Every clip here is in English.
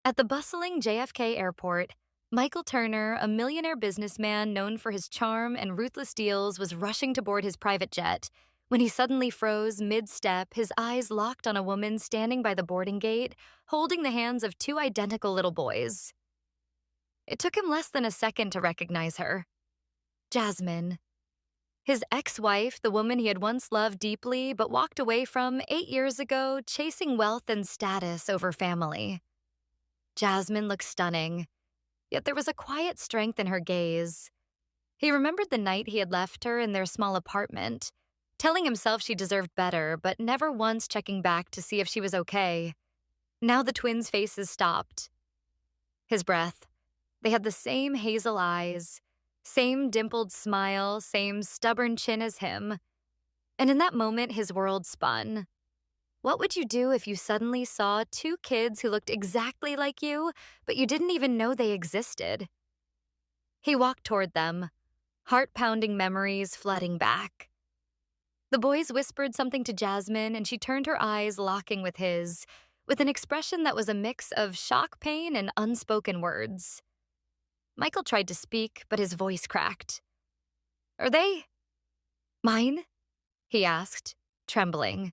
At the bustling JFK airport, Michael Turner, a millionaire businessman known for his charm and ruthless deals, was rushing to board his private jet when he suddenly froze mid-step, his eyes locked on a woman standing by the boarding gate, holding the hands of two identical little boys. It took him less than a second to recognize her. Jasmine. His ex-wife, the woman he had once loved deeply but walked away from 8 years ago, chasing wealth and status over family. Jasmine looked stunning, yet there was a quiet strength in her gaze. He remembered the night he had left her in their small apartment, telling himself she deserved better, but never once checking back to see if she was okay. Now the twins' faces stopped. His breath. They had the same hazel eyes, same dimpled smile, same stubborn chin as him. And in that moment, his world spun. What would you do if you suddenly saw two kids who looked exactly like you, but you didn't even know they existed? He walked toward them, heart-pounding memories flooding back. The boys whispered something to Jasmine, and she turned her eyes locking with his, with an expression that was a mix of shock, pain, and unspoken words. Michael tried to speak, but his voice cracked. "Are they mine?" he asked, trembling.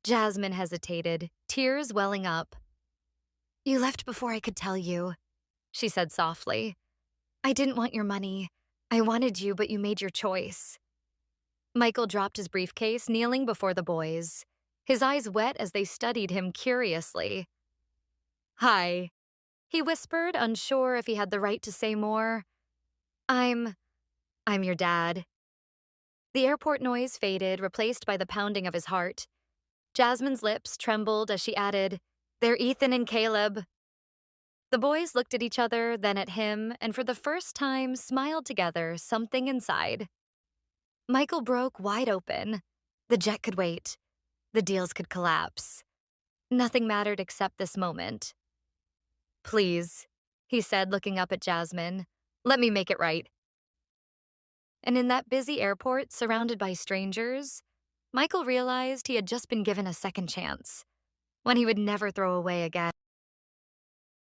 Jasmine hesitated, tears welling up. "You left before I could tell you," she said softly. "I didn't want your money. I wanted you, but you made your choice." Michael dropped his briefcase, kneeling before the boys, his eyes wet as they studied him curiously. "Hi," he whispered, unsure if he had the right to say more. I'm your dad." The airport noise faded, replaced by the pounding of his heart. Jasmine's lips trembled as she added, "They're Ethan and Caleb." The boys looked at each other, then at him, and for the first time smiled together, something inside. Michael broke wide open. The jet could wait. The deals could collapse. Nothing mattered except this moment. "Please," he said, looking up at Jasmine, "let me make it right." And in that busy airport, surrounded by strangers, Michael realized he had just been given a second chance, one he would never throw away again.